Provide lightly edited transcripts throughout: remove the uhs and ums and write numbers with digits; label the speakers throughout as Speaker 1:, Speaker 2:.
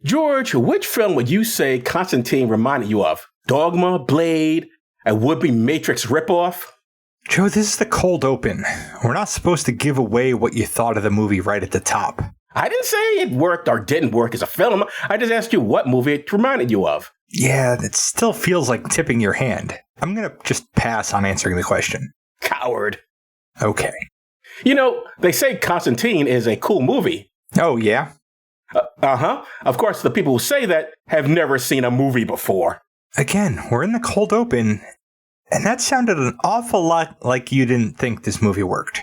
Speaker 1: George, which film would you say Constantine reminded you of? Dogma, Blade, a would-be Matrix ripoff?
Speaker 2: Joe, this is the cold open. We're not supposed to give away what you thought of the movie right at the top.
Speaker 1: I didn't say it worked or didn't work as a film. I just asked you what movie it reminded you of.
Speaker 2: Yeah, it still feels like tipping your hand. I'm going to just pass on answering the question.
Speaker 1: Coward.
Speaker 2: Okay.
Speaker 1: You know, they say Constantine is a cool movie.
Speaker 2: Oh, yeah?
Speaker 1: Uh-huh. Of course, the people who say that have never seen a movie before.
Speaker 2: Again, we're in the cold open, and that sounded an awful lot like you didn't think this movie worked.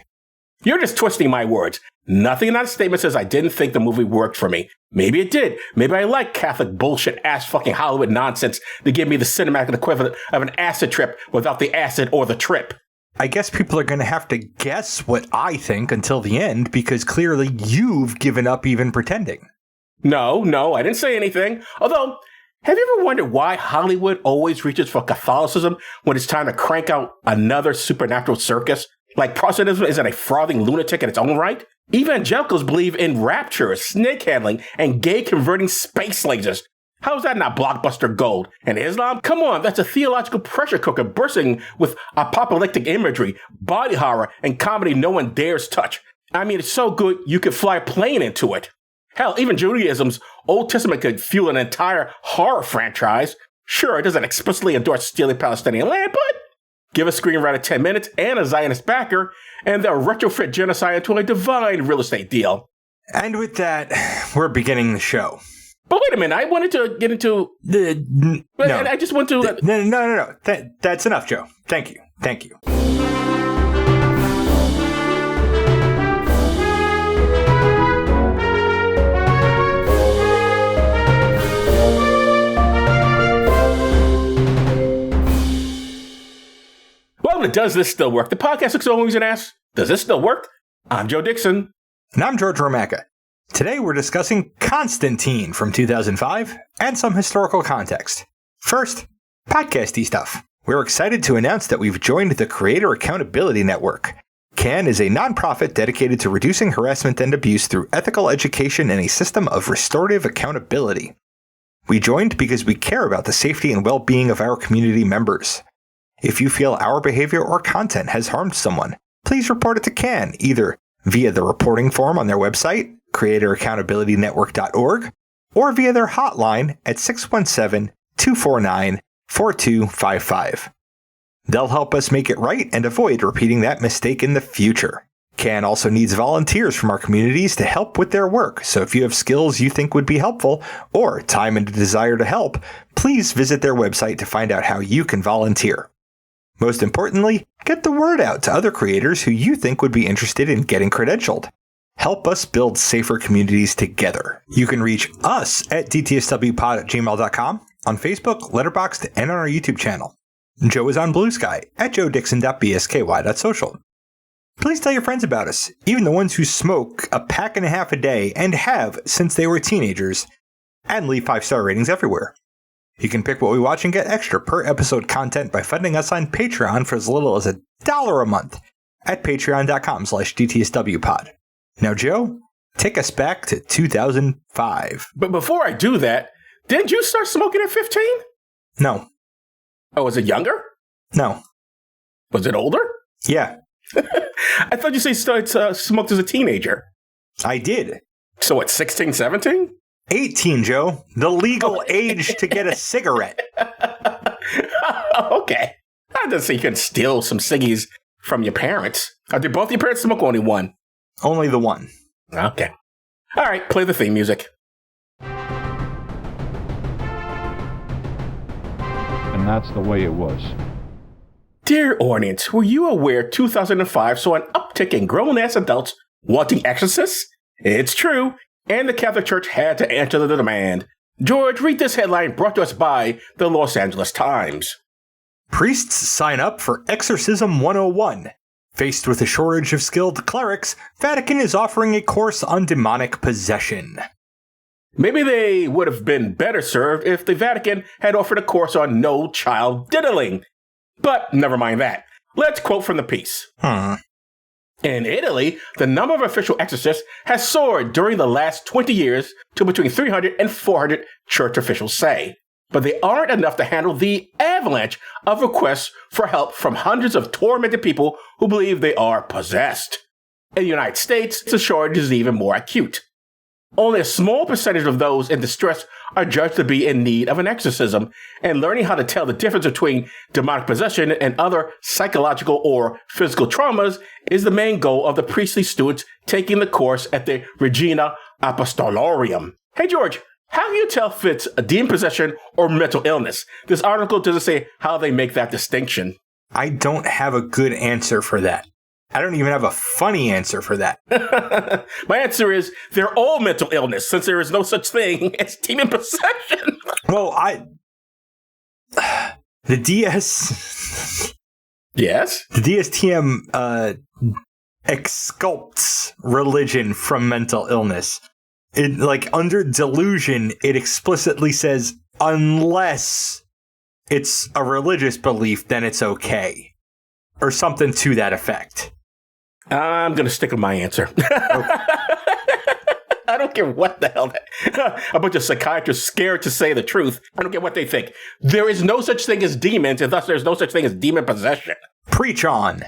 Speaker 1: You're just twisting my words. Nothing in that statement says I didn't think the movie worked for me. Maybe it did. Maybe I like Catholic bullshit ass fucking Hollywood nonsense to give me the cinematic equivalent of an acid trip without the acid or the trip.
Speaker 2: I guess people are going to have to guess what I think until the end, because clearly you've given up even pretending.
Speaker 1: No, I didn't say anything. Although, have you ever wondered why Hollywood always reaches for Catholicism when it's time to crank out another supernatural circus? Like Protestantism isn't a frothing lunatic in its own right? Evangelicals believe in rapture, snake handling, and gay converting space lasers. How is that not blockbuster gold? And Islam? Come on, that's a theological pressure cooker bursting with apocalyptic imagery, body horror, and comedy no one dares touch. I mean, it's so good you could fly a plane into it. Hell, even Judaism's Old Testament could fuel an entire horror franchise. Sure, it doesn't explicitly endorse stealing Palestinian land, but give a screenwriter 10 minutes and a Zionist backer, and they'll retrofit genocide into a divine real estate deal.
Speaker 2: And with that, we're beginning the show.
Speaker 1: But wait a minute, I wanted to get into...
Speaker 2: No.
Speaker 1: I just want to...
Speaker 2: No. That's enough, Joe. Thank you.
Speaker 1: Well, does this still work? The podcast looks at movies and asks, does this still work? I'm Joe Dixon.
Speaker 2: And I'm George Romacka. Today we're discussing Constantine from 2005 and some historical context. First, podcasty stuff. We're excited to announce that we've joined the Creator Accountability Network. CAN is a nonprofit dedicated to reducing harassment and abuse through ethical education and a system of restorative accountability. We joined because we care about the safety and well-being of our community members. If you feel our behavior or content has harmed someone, please report it to CAN, either via the reporting form on their website, creatoraccountabilitynetwork.org, or via their hotline at 617-249-4255. They'll help us make it right and avoid repeating that mistake in the future. CAN also needs volunteers from our communities to help with their work, so if you have skills you think would be helpful, or time and a desire to help, please visit their website to find out how you can volunteer. Most importantly, get the word out to other creators who you think would be interested in getting credentialed. Help us build safer communities together. You can reach us at dtswpod@gmail.com, on Facebook, Letterboxd, and on our YouTube channel. Joe is on Blue Sky at joedixon.bsky.social. Please tell your friends about us, even the ones who smoke a pack and a half a day and have since they were teenagers, and leave 5-star ratings everywhere. You can pick what we watch and get extra per episode content by funding us on Patreon for as little as $1 a month at patreon.com/dtswpod. Now, Joe, take us back to 2005.
Speaker 1: But before I do that, didn't you start smoking at 15?
Speaker 2: No.
Speaker 1: Oh, was it younger?
Speaker 2: No.
Speaker 1: Was it older?
Speaker 2: Yeah.
Speaker 1: I thought you said you started smoked as a teenager.
Speaker 2: I did.
Speaker 1: So at 16, 17?
Speaker 2: 18, Joe. The legal age to get a cigarette.
Speaker 1: Okay. I didn't say you could steal some ciggies from your parents. Did both your parents smoke or only one?
Speaker 2: Only the one.
Speaker 1: Okay. All right, play the theme music.
Speaker 3: And that's the way it was.
Speaker 1: Dear audience, were you aware 2005 saw an uptick in grown-ass adults wanting exorcists? It's true. And the Catholic Church had to answer the demand. George, read this headline brought to us by the Los Angeles Times.
Speaker 2: Priests sign up for Exorcism 101. Faced with a shortage of skilled clerics, Vatican is offering a course on demonic possession.
Speaker 1: Maybe they would have been better served if the Vatican had offered a course on no child diddling. But never mind that. Let's quote from the piece. In Italy, the number of official exorcists has soared during the last 20 years to between 300 and 400, church officials say. But they aren't enough to handle the avalanche of requests for help from hundreds of tormented people who believe they are possessed. In the United States, the shortage is even more acute. Only a small percentage of those in distress are judged to be in need of an exorcism, and learning how to tell the difference between demonic possession and other psychological or physical traumas is the main goal of the priestly students taking the course at the Regina Apostolorum. Hey, George, how can you tell if it's a demon possession or mental illness? This article doesn't say how they make that distinction.
Speaker 2: I don't have a good answer for that. I don't even have a funny answer for that.
Speaker 1: My answer is they're all mental illness, since there is no such thing as demon possession.
Speaker 2: Well, the DS...
Speaker 1: Yes?
Speaker 2: The DSTM exculpates religion from mental illness. It, like, under delusion, it explicitly says, unless it's a religious belief, then it's okay. Or something to that effect.
Speaker 1: I'm going to stick with my answer. I don't care what the hell a bunch of psychiatrists scared to say the truth. I don't care what they think. There is no such thing as demons, and thus there's no such thing as demon possession.
Speaker 2: Preach on.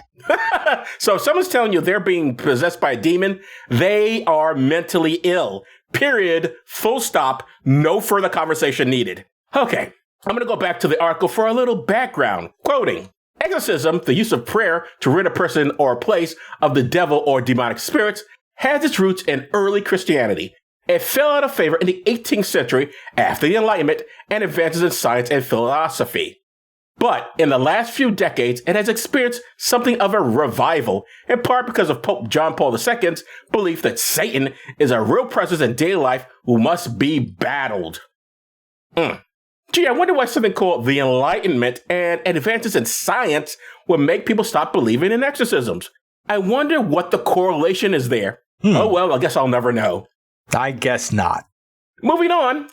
Speaker 1: So if someone's telling you they're being possessed by a demon, they are mentally ill. Period. Full stop. No further conversation needed. Okay, I'm going to go back to the article for a little background. Quoting, exorcism, the use of prayer to rid a person or a place of the devil or demonic spirits, has its roots in early Christianity. It fell out of favor in the 18th century after the Enlightenment and advances in science and philosophy. But in the last few decades, it has experienced something of a revival, in part because of Pope John Paul II's belief that Satan is a real presence in daily life who must be battled. Gee, I wonder why something called the Enlightenment and advances in science would make people stop believing in exorcisms. I wonder what the correlation is there. Oh, well, I guess I'll never know.
Speaker 2: I guess not.
Speaker 1: Moving on,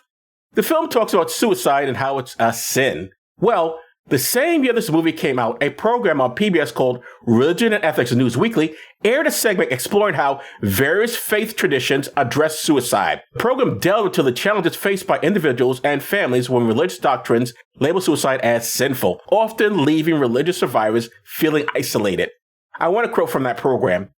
Speaker 1: the film talks about suicide and how it's a sin. Well, the same year this movie came out, a program on PBS called Religion and Ethics News Weekly aired a segment exploring how various faith traditions address suicide. The program delved into the challenges faced by individuals and families when religious doctrines label suicide as sinful, often leaving religious survivors feeling isolated. I want to quote from that program.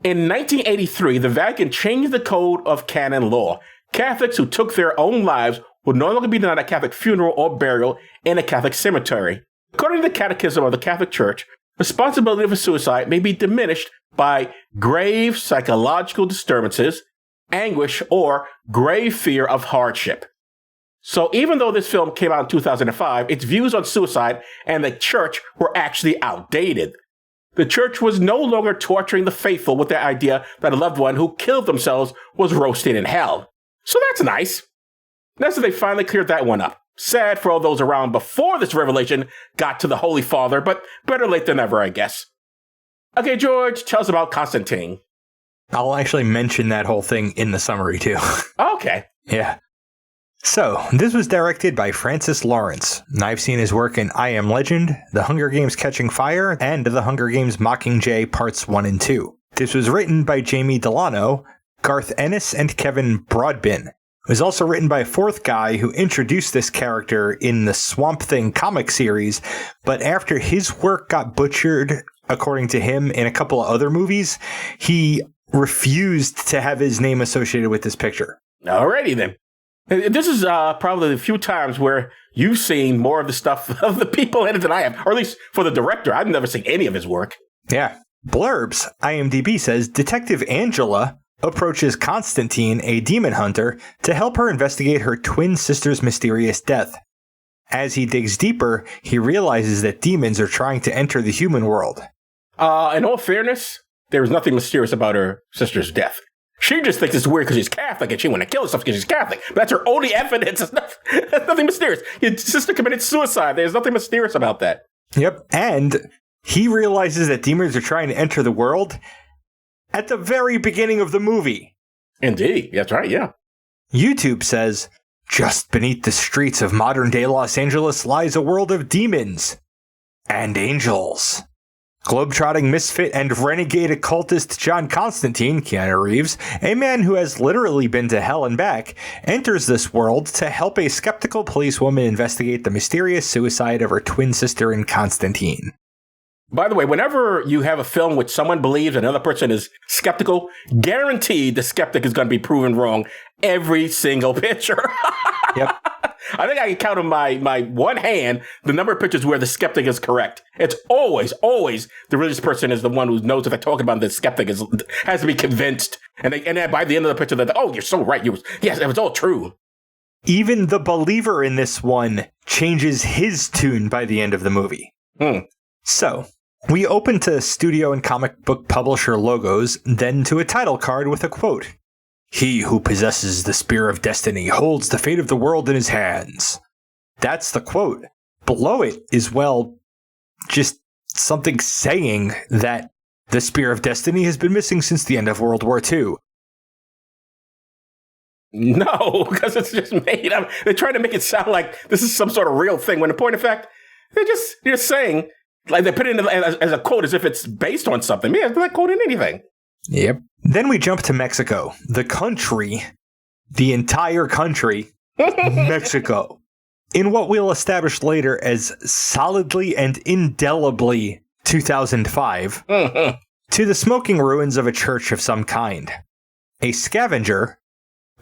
Speaker 1: In 1983, the Vatican changed the code of canon law. Catholics who took their own lives would no longer be denied a Catholic funeral or burial in a Catholic cemetery. According to the Catechism of the Catholic Church, responsibility for suicide may be diminished by grave psychological disturbances, anguish, or grave fear of hardship. So even though this film came out in 2005, its views on suicide and the church were actually outdated. The church was no longer torturing the faithful with the idea that a loved one who killed themselves was roasting in hell. So that's nice. That's that they finally cleared that one up. Sad for all those around before this revelation got to the Holy Father, but better late than never, I guess. Okay, George, tell us about Constantine.
Speaker 2: I'll actually mention that whole thing in the summary, too.
Speaker 1: Okay.
Speaker 2: Yeah. So, this was directed by Francis Lawrence. I've seen his work in I Am Legend, The Hunger Games Catching Fire, and The Hunger Games Mockingjay Parts 1 and 2. This was written by Jamie Delano, Garth Ennis, and Kevin Broadbent. It was also written by a fourth guy who introduced this character in the Swamp Thing comic series, but after his work got butchered, according to him, in a couple of other movies, he refused to have his name associated with this picture.
Speaker 1: Alrighty then. This is probably a few times where you've seen more of the stuff of the people in it than I have, or at least for the director. I've never seen any of his work.
Speaker 2: Yeah. Blurbs. IMDb says Detective Angela approaches Constantine, a demon hunter, to help her investigate her twin sister's mysterious death. As he digs deeper, he realizes that demons are trying to enter the human world.
Speaker 1: In all fairness, there was nothing mysterious about her sister's death. She just thinks it's weird because she's Catholic and she want to kill herself because she's Catholic. But that's her only evidence. It's nothing mysterious. Your sister committed suicide. There's nothing mysterious about that.
Speaker 2: Yep. And he realizes that demons are trying to enter the world at the very beginning of the movie.
Speaker 1: Indeed. That's right, yeah.
Speaker 2: YouTube says, just beneath the streets of modern-day Los Angeles lies a world of demons and angels. Globetrotting misfit and renegade occultist John Constantine, Keanu Reeves, a man who has literally been to hell and back, enters this world to help a skeptical policewoman investigate the mysterious suicide of her twin sister in Constantine.
Speaker 1: By the way, whenever you have a film which someone believes another person is skeptical, guaranteed the skeptic is going to be proven wrong every single picture.
Speaker 2: Yep.
Speaker 1: I think I can count on my one hand the number of pictures where the skeptic is correct. It's always the religious person is the one who knows what they're talking about. The skeptic has to be convinced. And then by the end of the picture, they're like, oh, you're so right. Yes, it was all true.
Speaker 2: Even the believer in this one changes his tune by the end of the movie. So, we open to studio and comic book publisher logos, then to a title card with a quote. He who possesses the Spear of Destiny holds the fate of the world in his hands. That's the quote. Below it is, well, just something saying that the Spear of Destiny has been missing since the end of World War II.
Speaker 1: No, because it's just made up. They're trying to make it sound like this is some sort of real thing, when in point of fact, they're saying, like they put it in as a quote as if it's based on something. Yeah, they're not quoting anything.
Speaker 2: Yep. Then we jump to Mexico. The country, the entire country, Mexico. In what we'll establish later as solidly and indelibly 2005, to the smoking ruins of a church of some kind. A scavenger,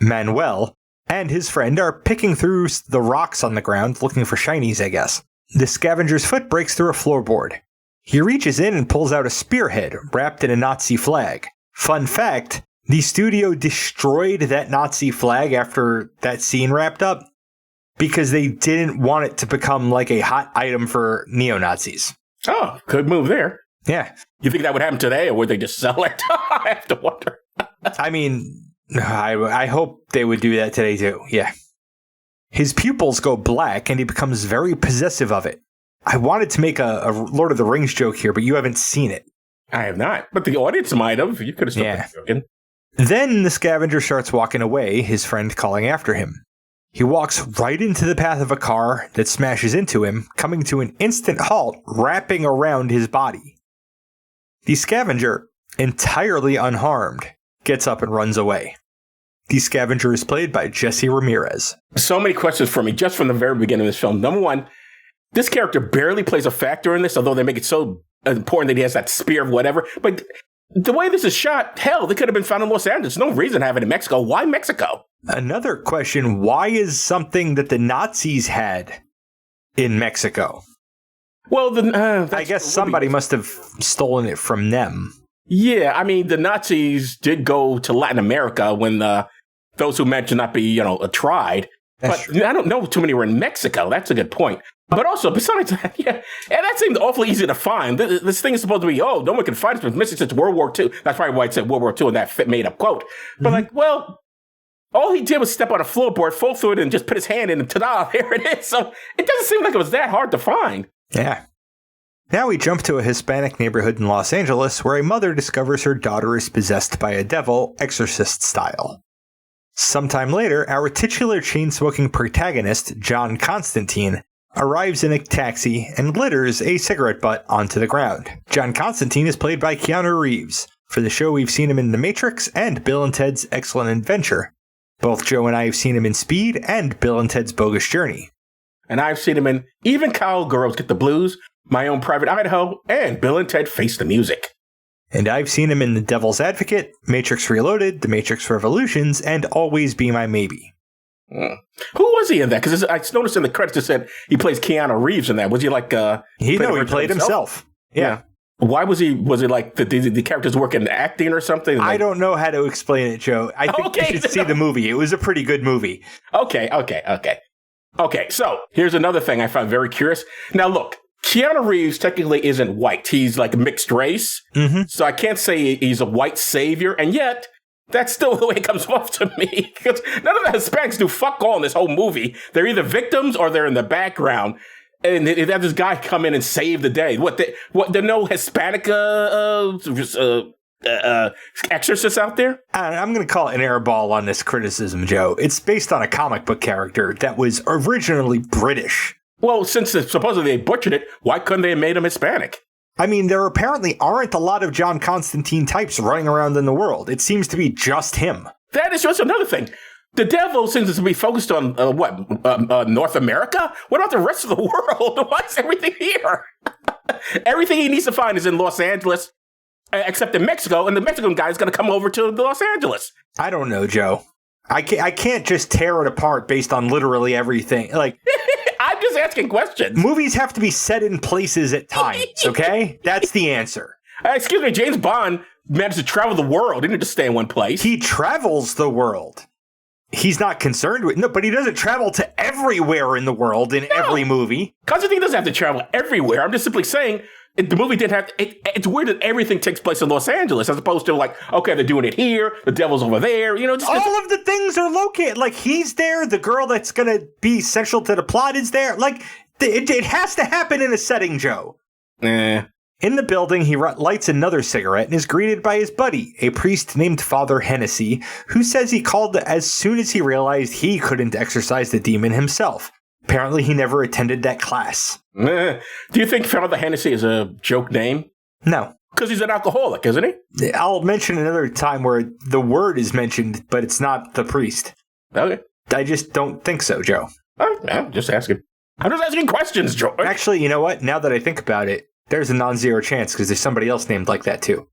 Speaker 2: Manuel, and his friend are picking through the rocks on the ground looking for shinies, I guess. The scavenger's foot breaks through a floorboard. He reaches in and pulls out a spearhead wrapped in a Nazi flag. Fun fact, the studio destroyed that Nazi flag after that scene wrapped up because they didn't want it to become like a hot item for neo-Nazis.
Speaker 1: Oh, good move there.
Speaker 2: Yeah.
Speaker 1: You think that would happen today, or would they just sell it? I have to wonder.
Speaker 2: I mean, I hope they would do that today too, yeah. His pupils go black and he becomes very possessive of it. I wanted to make a Lord of the Rings joke here, but you haven't seen it.
Speaker 1: I have not, but the audience might have. You could have still been joking.
Speaker 2: Then the scavenger starts walking away, his friend calling after him. He walks right into the path of a car that smashes into him, coming to an instant halt, wrapping around his body. The scavenger, entirely unharmed, gets up and runs away. The scavenger is played by Jesse Ramirez.
Speaker 1: So many questions for me just from the very beginning of this film. Number one, this character barely plays a factor in this, although they make it so important that he has that spear of whatever. But the way this is shot, hell, they could have been found in Los Angeles. No reason to have it in Mexico. Why Mexico?
Speaker 2: Another question, why is something that the Nazis had in Mexico?
Speaker 1: Well,
Speaker 2: I guess somebody must have stolen it from them.
Speaker 1: Yeah, I mean, the Nazis did go to Latin America when those who meant to not be, tried. That's but true. I don't know too many were in Mexico. That's a good point. But also, besides that, yeah, and that seemed awfully easy to find. This thing is supposed to be, no one can find it. It's been missing since World War II. That's probably why it said World War II in that made-up quote. But all he did was step on a floorboard, fall through it, and just put his hand in, and ta-da, there it is. So it doesn't seem like it was that hard to find.
Speaker 2: Yeah. Now we jump to a Hispanic neighborhood in Los Angeles where a mother discovers her daughter is possessed by a devil, Exorcist style. Sometime later, our titular chain-smoking protagonist, John Constantine, arrives in a taxi and litters a cigarette butt onto the ground. John Constantine is played by Keanu Reeves. For the show, we've seen him in The Matrix and Bill and Ted's Excellent Adventure. Both Joe and I have seen him in Speed and Bill and Ted's Bogus Journey.
Speaker 1: And I've seen him in Even Cowgirls Get the Blues, My Own Private Idaho, and Bill and Ted Face the Music.
Speaker 2: And I've seen him in The Devil's Advocate, Matrix Reloaded, The Matrix Revolutions, and Always Be My Maybe.
Speaker 1: Who was he in that? Because I noticed in the credits it said he plays Keanu Reeves in that. Was he like...
Speaker 2: he played himself. Yeah.
Speaker 1: Why was he like the characters working acting or something?
Speaker 2: I don't know how to explain it, Joe. I think you should see the movie. It was a pretty good movie.
Speaker 1: Okay, so here's another thing I found very curious. Now look, Keanu Reeves technically isn't white. He's like mixed race. Mm-hmm. So I can't say he's a white savior, and yet that's still the way it comes off to me. Because none of the Hispanics do fuck all in this whole movie. They're either victims or they're in the background. And they have this guy come in and save the day. There are no Hispanic exorcists out there?
Speaker 2: I'm going to call it an airball on this criticism, Joe. It's based on a comic book character that was originally British.
Speaker 1: Well, since supposedly they butchered it, why couldn't they have made him Hispanic?
Speaker 2: I mean, there apparently aren't a lot of John Constantine types running around in the world. It seems to be just him.
Speaker 1: That is just another thing. The devil seems to be focused on, North America? What about the rest of the world? Why is everything here? Everything he needs to find is in Los Angeles, except in Mexico, and the Mexican guy is going to come over to Los Angeles.
Speaker 2: I don't know, Joe. I can't just tear it apart based on literally everything. Like,
Speaker 1: I'm just asking questions.
Speaker 2: movies have to be set in places at times, okay? That's the answer.
Speaker 1: Excuse me, James Bond managed to travel the world. He didn't just stay in one place.
Speaker 2: He travels the world. He's not concerned with... No, but he doesn't travel to everywhere in the world in every movie.
Speaker 1: Constantine doesn't have to travel everywhere. I'm just simply saying the movie didn't have... It's weird that everything takes place in Los Angeles as opposed to like, okay, they're doing it here, the devil's over there, you know.
Speaker 2: All of the things are located. Like, he's there, the girl that's going to be central to the plot is there. Like, it has to happen in a setting, Joe. In the building, he lights another cigarette and is greeted by his buddy, a priest named Father Hennessy, who says he called as soon as he realized he couldn't exorcise the demon himself. Apparently, he never attended that class.
Speaker 1: Do you think Father Hennessy is a joke name?
Speaker 2: No.
Speaker 1: Because he's an alcoholic, isn't he?
Speaker 2: I'll mention another time where the word is mentioned, but it's not the priest.
Speaker 1: Okay.
Speaker 2: I just don't think so, Joe.
Speaker 1: I'm just asking. I'm just asking questions, Joe.
Speaker 2: Actually, you know what? Now that I think about it, there's a non-zero chance because there's somebody else named like that too.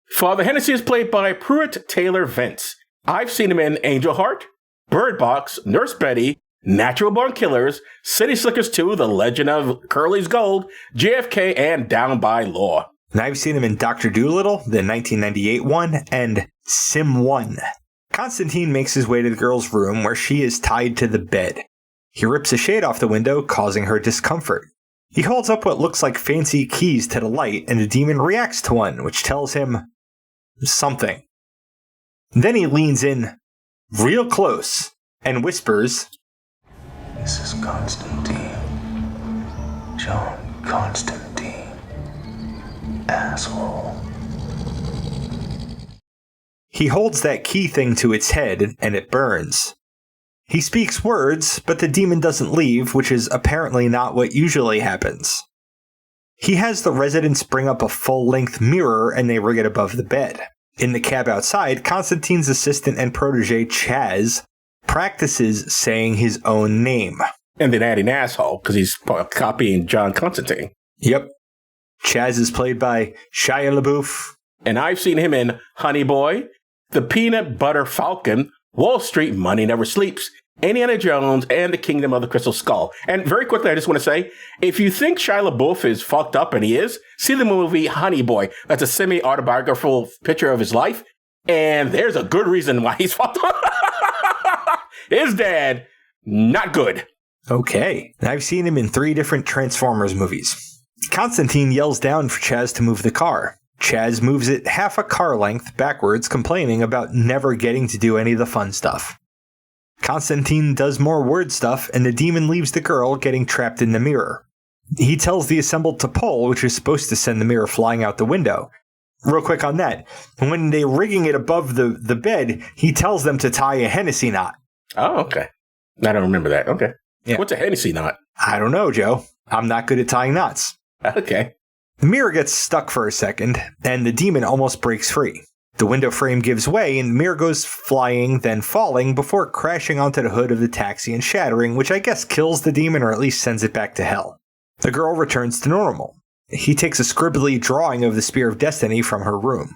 Speaker 1: Father Hennessy is played by Pruitt Taylor Vance. I've seen him in Angel Heart, Bird Box, Nurse Betty, Natural Born Killers, City Slickers 2, The Legend of Curly's Gold, JFK, and Down by Law.
Speaker 2: And I've seen him in Dr. Dolittle, the 1998 one, and Sim 1. Constantine makes his way to the girl's room where she is tied to the bed. He rips a shade off the window, causing her discomfort. He holds up what looks like fancy keys to the light, and the demon reacts to one, which tells him something. Then he leans in real close and whispers,
Speaker 4: "This is Constantine. John Constantine. Asshole."
Speaker 2: He holds that key thing to its head, and it burns. He speaks words, but the demon doesn't leave, which is apparently not what usually happens. He has the residents bring up a full-length mirror and they rig it above the bed. In the cab outside, Constantine's assistant and protege, Chaz, practices saying his own name.
Speaker 1: And then adding asshole, because he's copying John Constantine.
Speaker 2: Yep. Chaz is played by Shia LaBeouf.
Speaker 1: And I've seen him in Honey Boy, The Peanut Butter Falcon, Wall Street, Money Never Sleeps, Indiana Jones, and The Kingdom of the Crystal Skull. And very quickly, I just want to say, if you think Shia LaBeouf is fucked up, and he is, see the movie Honey Boy. That's a semi-autobiographical picture of his life, and there's a good reason why he's fucked up. His dad, not good.
Speaker 2: Okay. I've seen him in 3 different Transformers movies. Constantine yells down for Chaz to move the car. Chaz moves it half a car length backwards, complaining about never getting to do any of the fun stuff. Constantine does more word stuff, and the demon leaves the girl, getting trapped in the mirror. He tells the assembled to pull, which is supposed to send the mirror flying out the window. Real quick on that, when they're rigging it above the bed, he tells them to tie a Hennessy knot.
Speaker 1: Oh, okay. I don't remember that. Okay.
Speaker 2: Yeah.
Speaker 1: What's a Hennessy knot?
Speaker 2: I don't know, Joe. I'm not good at tying knots.
Speaker 1: Okay.
Speaker 2: The mirror gets stuck for a second, and the demon almost breaks free. The window frame gives way, and the mirror goes flying, then falling, before crashing onto the hood of the taxi and shattering, which I guess kills the demon or at least sends it back to hell. The girl returns to normal. He takes a scribbly drawing of the Spear of Destiny from her room.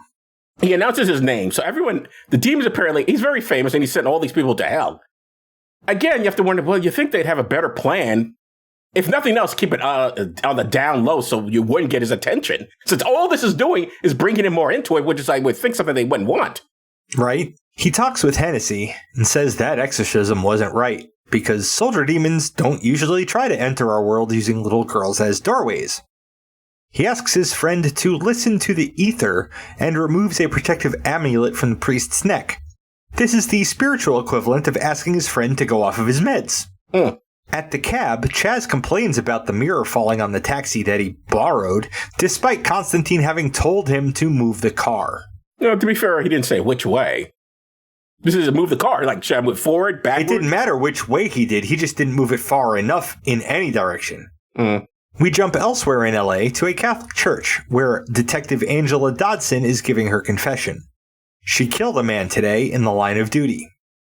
Speaker 1: He announces his name, so everyone, the demon's apparently, he's very famous, and he's sent all these people to hell. Again, you have to wonder, well, you think they'd have a better plan. If nothing else, keep it on the down low so you wouldn't get his attention. Since all this is doing is bringing him more into it, which is I would think something they wouldn't want.
Speaker 2: Right? He talks with Hennessy and says that exorcism wasn't right, because soldier demons don't usually try to enter our world using little girls as doorways. He asks his friend to listen to the ether and removes a protective amulet from the priest's neck. This is the spiritual equivalent of asking his friend to go off of his meds. At the cab, Chaz complains about the mirror falling on the taxi that he borrowed, despite Constantine having told him to move the car.
Speaker 1: You know, to be fair, he didn't say which way. This is a move the car, like should I move forward, backward?
Speaker 2: It didn't matter which way he did, he just didn't move it far enough in any direction. We jump elsewhere in LA to a Catholic church where Detective Angela Dodson is giving her confession. She killed a man today in the line of duty.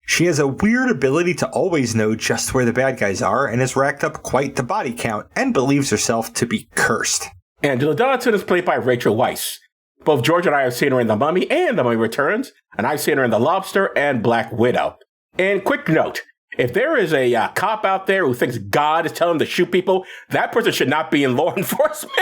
Speaker 2: She has a weird ability to always know just where the bad guys are and has racked up quite the body count and believes herself to be cursed.
Speaker 1: Angela Dodson is played by Rachel Weisz. Both George and I have seen her in The Mummy and The Mummy Returns, and I've seen her in The Lobster and Black Widow. And quick note, if there is a cop out there who thinks God is telling him to shoot people, that person should not be in law enforcement.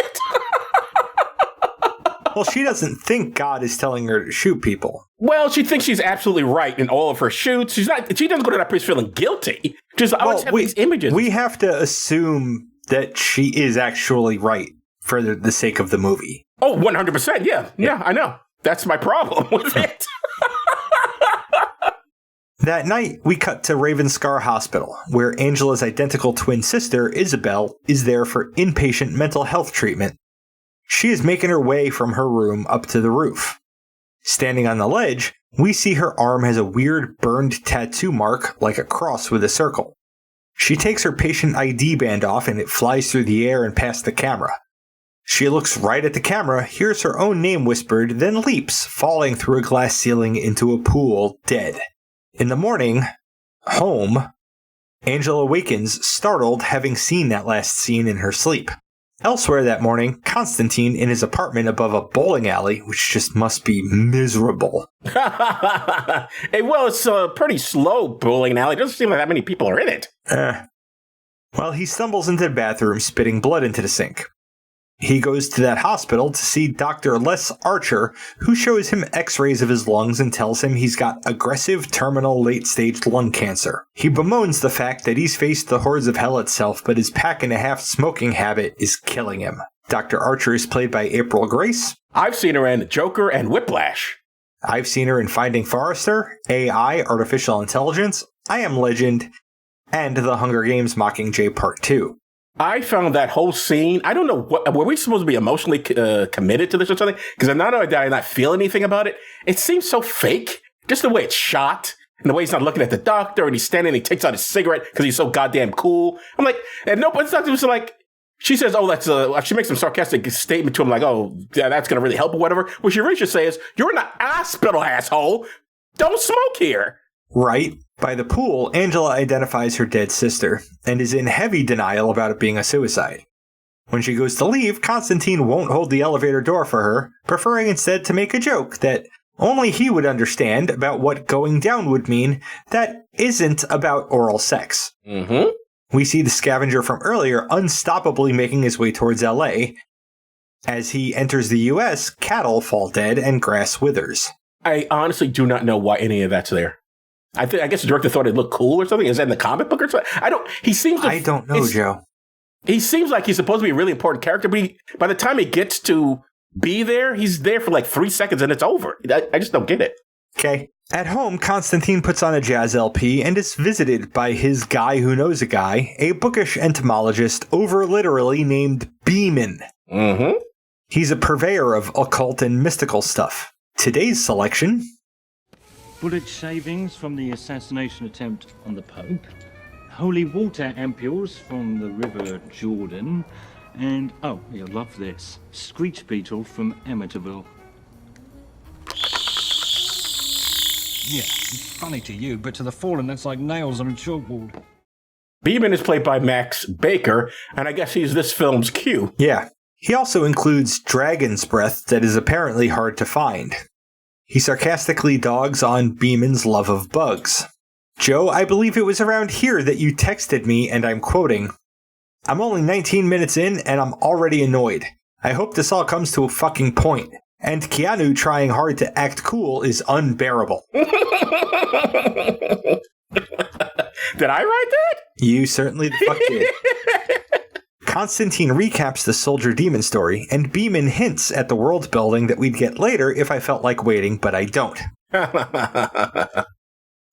Speaker 2: Well, she doesn't think God is telling her to shoot people.
Speaker 1: Well, she thinks she's absolutely right in all of her shoots. She doesn't go to that place feeling guilty. Just always have these images.
Speaker 2: We have to assume that she is actually right for the sake of the movie.
Speaker 1: Oh, 100%. Yeah, I know. That's my problem with it.
Speaker 2: That night, we cut to Ravenscar Hospital, where Angela's identical twin sister, Isabel, is there for inpatient mental health treatment. She is making her way from her room up to the roof. Standing on the ledge, we see her arm has a weird burned tattoo mark like a cross with a circle. She takes her patient ID band off and it flies through the air and past the camera. She looks right at the camera, hears her own name whispered, then leaps, falling through a glass ceiling into a pool, dead. In the morning, home, Angela awakens, startled, having seen that last scene in her sleep. Elsewhere that morning, Constantine in his apartment above a bowling alley, which just must be miserable.
Speaker 1: Hey, well, it's a pretty slow bowling alley. It doesn't seem like that many people are in it.
Speaker 2: Well, he stumbles into the bathroom, spitting blood into the sink. He goes to that hospital to see Dr. Les Archer, who shows him x-rays of his lungs and tells him he's got aggressive terminal late-stage lung cancer. He bemoans the fact that he's faced the hordes of hell itself, but his pack-and-a-half smoking habit is killing him. Dr. Archer is played by April Grace.
Speaker 1: I've seen her in Joker and Whiplash.
Speaker 2: I've seen her in Finding Forrester, AI, Artificial Intelligence, I Am Legend, and The Hunger Games Mockingjay Part 2.
Speaker 1: I found that whole scene, I don't know, were we supposed to be emotionally committed to this or something? Because not only did I not feel anything about it, it seems so fake. Just the way it's shot, and the way he's not looking at the doctor, and he's standing and he takes out his cigarette because he's so goddamn cool. I'm like, and no, it's not just like, she says, she makes some sarcastic statement to him like, oh, yeah, that's going to really help or whatever. What she really should say is, you're in the hospital, asshole. Don't smoke here.
Speaker 2: Right. By the pool, Angela identifies her dead sister and is in heavy denial about it being a suicide. When she goes to leave, Constantine won't hold the elevator door for her, preferring instead to make a joke that only he would understand about what going down would mean that isn't about oral sex.
Speaker 1: Mm-hmm.
Speaker 2: We see the scavenger from earlier unstoppably making his way towards LA. As he enters the US, cattle fall dead and grass withers.
Speaker 1: I honestly do not know why any of that's there. I guess the director thought it looked cool or something. Is that in the comic book or something? I don't know, Joe. He seems like he's supposed to be a really important character, but by the time he gets to be there, he's there for like 3 seconds and it's over. I just don't get it.
Speaker 2: Okay. At home, Constantine puts on a jazz LP and is visited by his guy who knows a guy, a bookish entomologist over-literally named Beeman.
Speaker 1: Mm-hmm.
Speaker 2: He's a purveyor of occult and mystical stuff. Today's selection:
Speaker 5: bullet shavings from the assassination attempt on the Pope, holy water ampules from the River Jordan, and, oh, you'll love this, screech beetle from Amityville.
Speaker 6: Yeah, it's funny to you, but to the fallen, that's like nails on a chalkboard.
Speaker 1: Beeman is played by Max Baker, and I guess he's this film's Q.
Speaker 2: Yeah. He also includes dragon's breath that is apparently hard to find. He sarcastically dogs on Beeman's love of bugs. Joe, I believe it was around here that you texted me, and I'm quoting, "I'm only 19 minutes in, and I'm already annoyed. I hope this all comes to a fucking point. And Keanu trying hard to act cool is unbearable."
Speaker 1: Did I write that?
Speaker 2: You certainly the fuck did. Constantine recaps the soldier demon story, and Beeman hints at the world building that we'd get later if I felt like waiting, but I don't.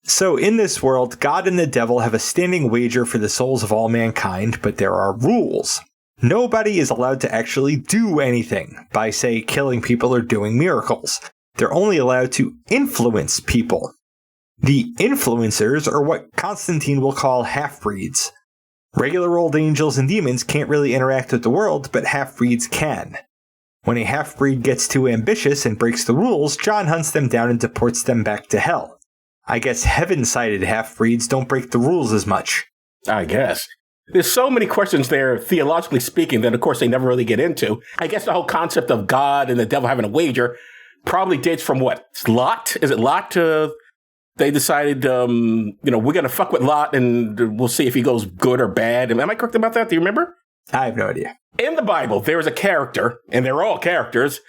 Speaker 2: So in this world, God and the devil have a standing wager for the souls of all mankind, but there are rules. Nobody is allowed to actually do anything by, say, killing people or doing miracles. They're only allowed to influence people. The influencers are what Constantine will call half-breeds. Regular old angels and demons can't really interact with the world, but half-breeds can. When a half-breed gets too ambitious and breaks the rules, John hunts them down and deports them back to hell. I guess heaven-sided half-breeds don't break the rules as much.
Speaker 1: I guess. There's so many questions there, theologically speaking, that of course they never really get into. I guess the whole concept of God and the devil having a wager probably dates from what? Lot? Is it Lot? They decided, we're going to fuck with Lot and we'll see if he goes good or bad. Am I correct about that? Do you remember?
Speaker 2: I have no idea.
Speaker 1: In the Bible, there is a character, and they're all characters.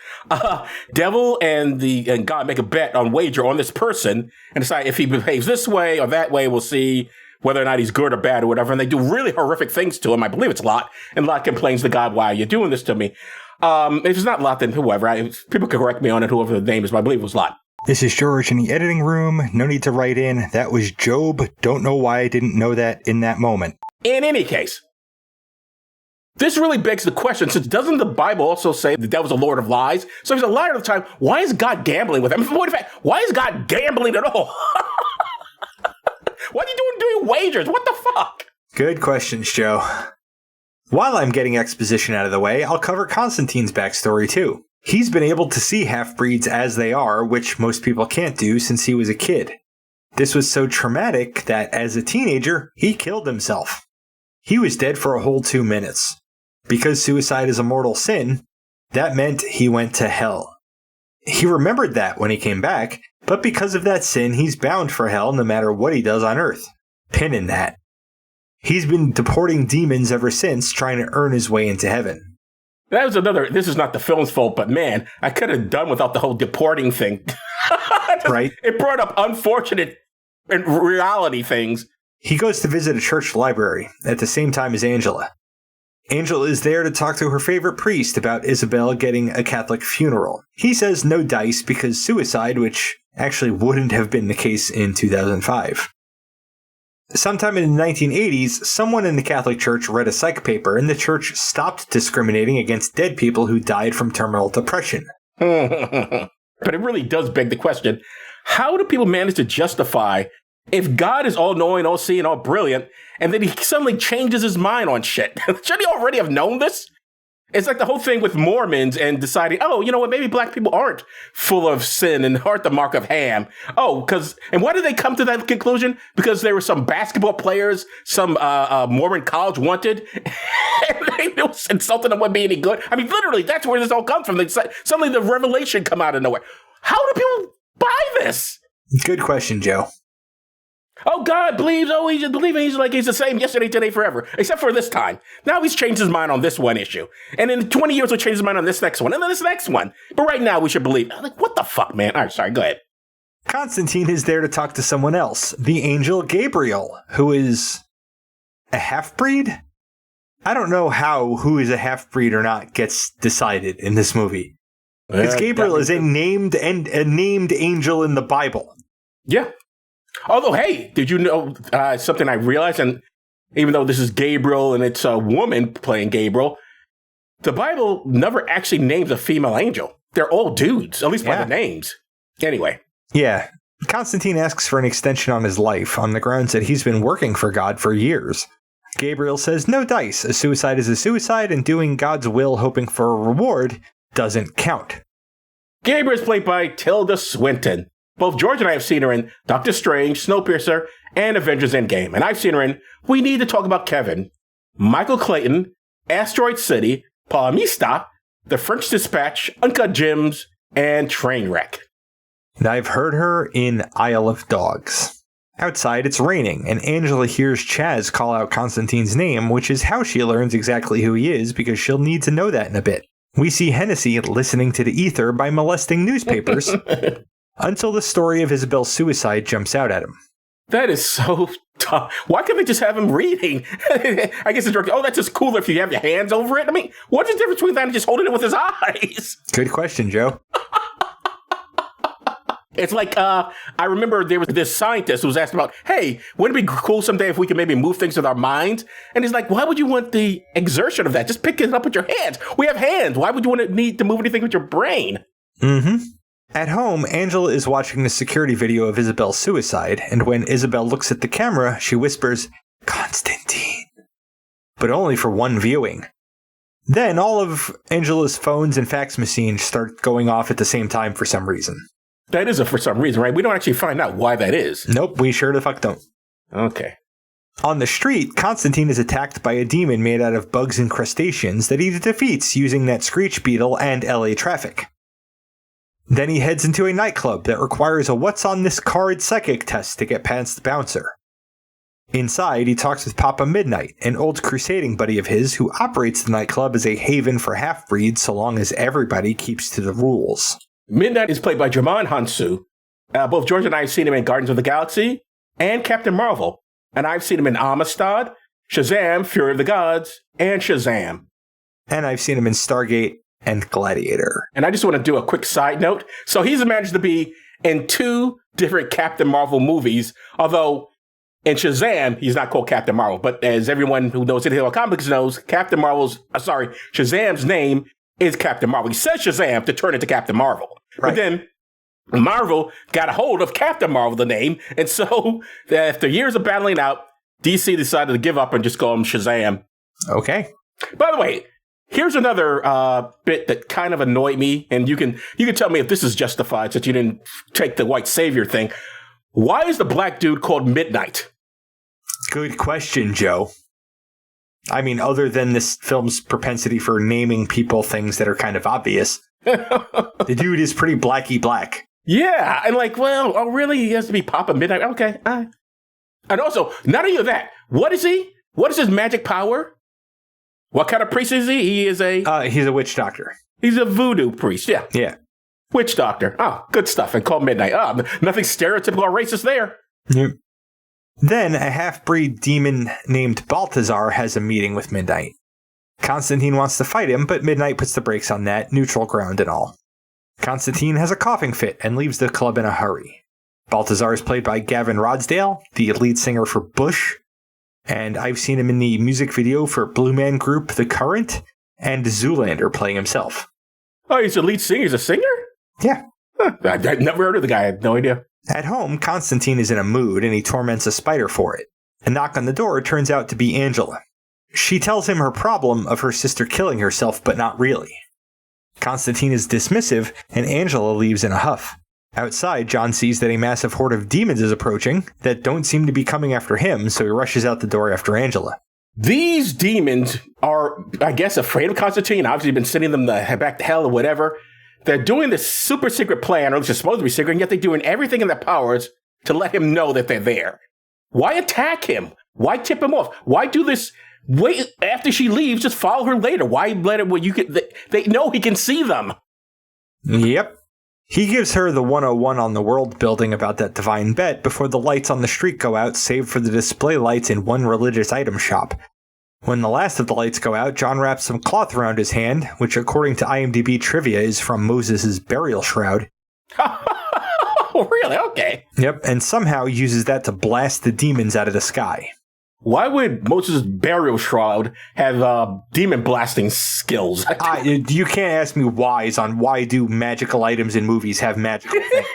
Speaker 1: Devil and God make a bet on wager on this person and decide if he behaves this way or that way, we'll see whether or not he's good or bad or whatever. And they do really horrific things to him. I believe it's Lot. And Lot complains to God, why are you doing this to me? If it's not Lot, then whoever. People can correct me on it, whoever the name is, but I believe it was Lot.
Speaker 2: This is George in the editing room. No need to write in. That was Job. Don't know why I didn't know that in that moment.
Speaker 1: In any case, this really begs the question, since doesn't the Bible also say the devil's a lord of lies? So if he's a liar all the time, why is God gambling with him? In fact, why is God gambling at all? What are you doing wagers? What the fuck?
Speaker 2: Good questions, Joe. While I'm getting exposition out of the way, I'll cover Constantine's backstory too. He's been able to see half-breeds as they are, which most people can't do since he was a kid. This was so traumatic that as a teenager, he killed himself. He was dead for a whole 2 minutes. Because suicide is a mortal sin, that meant he went to hell. He remembered that when he came back, but because of that sin, he's bound for hell no matter what he does on Earth. Pin in that. He's been deporting demons ever since, trying to earn his way into heaven.
Speaker 1: That was this is not the film's fault, but man, I could have done without the whole deporting thing.
Speaker 2: Right?
Speaker 1: It brought up unfortunate and reality things.
Speaker 2: He goes to visit a church library at the same time as Angela. Angela is there to talk to her favorite priest about Isabel getting a Catholic funeral. He says no dice because suicide, which actually wouldn't have been the case in 2005. Sometime in the 1980s, someone in the Catholic Church read a psych paper and the church stopped discriminating against dead people who died from terminal depression.
Speaker 1: But it really does beg the question, how do people manage to justify if God is all-knowing, all-seeing, all-brilliant, and then he suddenly changes his mind on shit? Shouldn't he already have known this? It's like the whole thing with Mormons and deciding, oh, you know what, maybe black people aren't full of sin and aren't the mark of Ham. Oh, and why did they come to that conclusion? Because there were some basketball players, some Mormon college wanted, and they was insulting them wouldn't be any good. I mean, literally, that's where this all comes from. Suddenly the revelation come out of nowhere. How do people buy this?
Speaker 2: Good question, Joe.
Speaker 1: Oh, God believes, he's the same yesterday, today, forever. Except for this time. Now he's changed his mind on this one issue. And in 20 years, he'll change his mind on this next one. And then this next one. But right now, we should believe. I'm like, what the fuck, man? All right, sorry, go ahead.
Speaker 2: Constantine is there to talk to someone else. The angel Gabriel, who is a half-breed? I don't know how who is a half-breed or not gets decided in this movie. Because Gabriel is a named angel in the Bible.
Speaker 1: Yeah. Although, hey, did you know something I realized? And even though this is Gabriel and it's a woman playing Gabriel, the Bible never actually names a female angel. They're all dudes, at least by the names. Anyway.
Speaker 2: Yeah. Constantine asks for an extension on his life on the grounds that he's been working for God for years. Gabriel says no dice. A suicide is a suicide, and doing God's will hoping for a reward doesn't count.
Speaker 1: Gabriel is played by Tilda Swinton. Both George and I have seen her in Doctor Strange, Snowpiercer, and Avengers Endgame. And I've seen her in We Need to Talk About Kevin, Michael Clayton, Asteroid City, Palmista, The French Dispatch, Uncut Gems, and Trainwreck.
Speaker 2: And I've heard her in Isle of Dogs. Outside, it's raining, and Angela hears Chaz call out Constantine's name, which is how she learns exactly who he is, because she'll need to know that in a bit. We see Hennessy listening to the ether by molesting newspapers. Until the story of Isabel's suicide jumps out at him.
Speaker 1: That is so tough. Why can't they just have him reading? I guess the director, that's just cooler if you have your hands over it. I mean, what's the difference between that and just holding it with his eyes?
Speaker 2: Good question, Joe.
Speaker 1: It's like, I remember there was this scientist who was asked about, hey, wouldn't it be cool someday if we could maybe move things with our minds? And he's like, why would you want the exertion of that? Just pick it up with your hands. We have hands. Why would you want to need to move anything with your brain?
Speaker 2: Mm-hmm. At home, Angela is watching the security video of Isabel's suicide, and when Isabel looks at the camera, she whispers, Constantine. but only for one viewing. Then all of Angela's phones and fax machines start going off at the same time for some reason.
Speaker 1: That is for some reason, right? We don't actually find out why that is.
Speaker 2: Nope, we sure the fuck don't.
Speaker 1: Okay.
Speaker 2: On the street, Constantine is attacked by a demon made out of bugs and crustaceans that he defeats using that screech beetle and LA traffic. Then he heads into a nightclub that requires a what's on this card psychic test to get past the bouncer. Inside, he talks with Papa Midnight, an old crusading buddy of his who operates the nightclub as a haven for half-breeds so long as everybody keeps to the rules.
Speaker 1: Midnight is played by Dramon Hansu. Both George and I have seen him in Guardians of the Galaxy and Captain Marvel. And I've seen him in Amistad, Shazam, Fury of the Gods, and Shazam.
Speaker 2: And I've seen him in Stargate and Gladiator.
Speaker 1: And I just want to do a quick side note. So he's managed to be in 2 different Captain Marvel movies, although in Shazam, he's not called Captain Marvel. But as everyone who knows anything about comics knows, Shazam's name is Captain Marvel. He says Shazam to turn into Captain Marvel. Right. But then Marvel got a hold of Captain Marvel, the name, and so after years of battling out, DC decided to give up and just call him Shazam.
Speaker 2: Okay.
Speaker 1: By the way, here's another bit that kind of annoyed me, and you can tell me if this is justified since you didn't take the white savior thing. Why is the black dude called Midnight?
Speaker 2: Good question, Joe. I mean, other than this film's propensity for naming people things that are kind of obvious, the dude is pretty blacky black.
Speaker 1: Yeah, and oh, really? He has to be Papa Midnight? Okay. And also, not only that, what is he? What is his magic power? What kind of priest is he? He's a witch doctor. He's a voodoo priest, yeah.
Speaker 2: Yeah.
Speaker 1: Witch doctor. Oh, good stuff. And called Midnight. Oh, nothing stereotypical or racist there.
Speaker 2: Yep. Then a half-breed demon named Balthazar has a meeting with Midnight. Constantine wants to fight him, but Midnight puts the brakes on that, neutral ground and all. Constantine has a coughing fit and leaves the club in a hurry. Balthazar is played by Gavin Rodsdale, the lead singer for Bush, and I've seen him in the music video for Blue Man Group The Current, and Zoolander playing himself.
Speaker 1: Oh, he's a lead singer? He's a singer?
Speaker 2: Yeah.
Speaker 1: Huh. I'd never heard of the guy. I had no idea.
Speaker 2: At home, Constantine is in a mood and he torments a spider for it. A knock on the door turns out to be Angela. She tells him her problem of her sister killing herself, but not really. Constantine is dismissive, and Angela leaves in a huff. Outside, John sees that a massive horde of demons is approaching that don't seem to be coming after him, so he rushes out the door after Angela.
Speaker 1: These demons are, I guess, afraid of Constantine. Obviously, been sending them back to hell or whatever. They're doing this super secret plan, or at least it's supposed to be secret, and yet they're doing everything in their powers to let him know that they're there. Why attack him? Why tip him off? Why do this? Wait, after she leaves, just follow her later. Why let it where you can? They know he can see them.
Speaker 2: Yep. He gives her the 101 on the world building about that divine bet before the lights on the street go out, save for the display lights in one religious item shop. When the last of the lights go out, John wraps some cloth around his hand, which according to IMDb trivia is from Moses' burial shroud.
Speaker 1: Oh, really? Okay.
Speaker 2: Yep, and somehow uses that to blast the demons out of the sky.
Speaker 1: Why would Moses' burial shroud have demon blasting skills?
Speaker 2: You can't ask me whys on why do magical items in movies have magical things.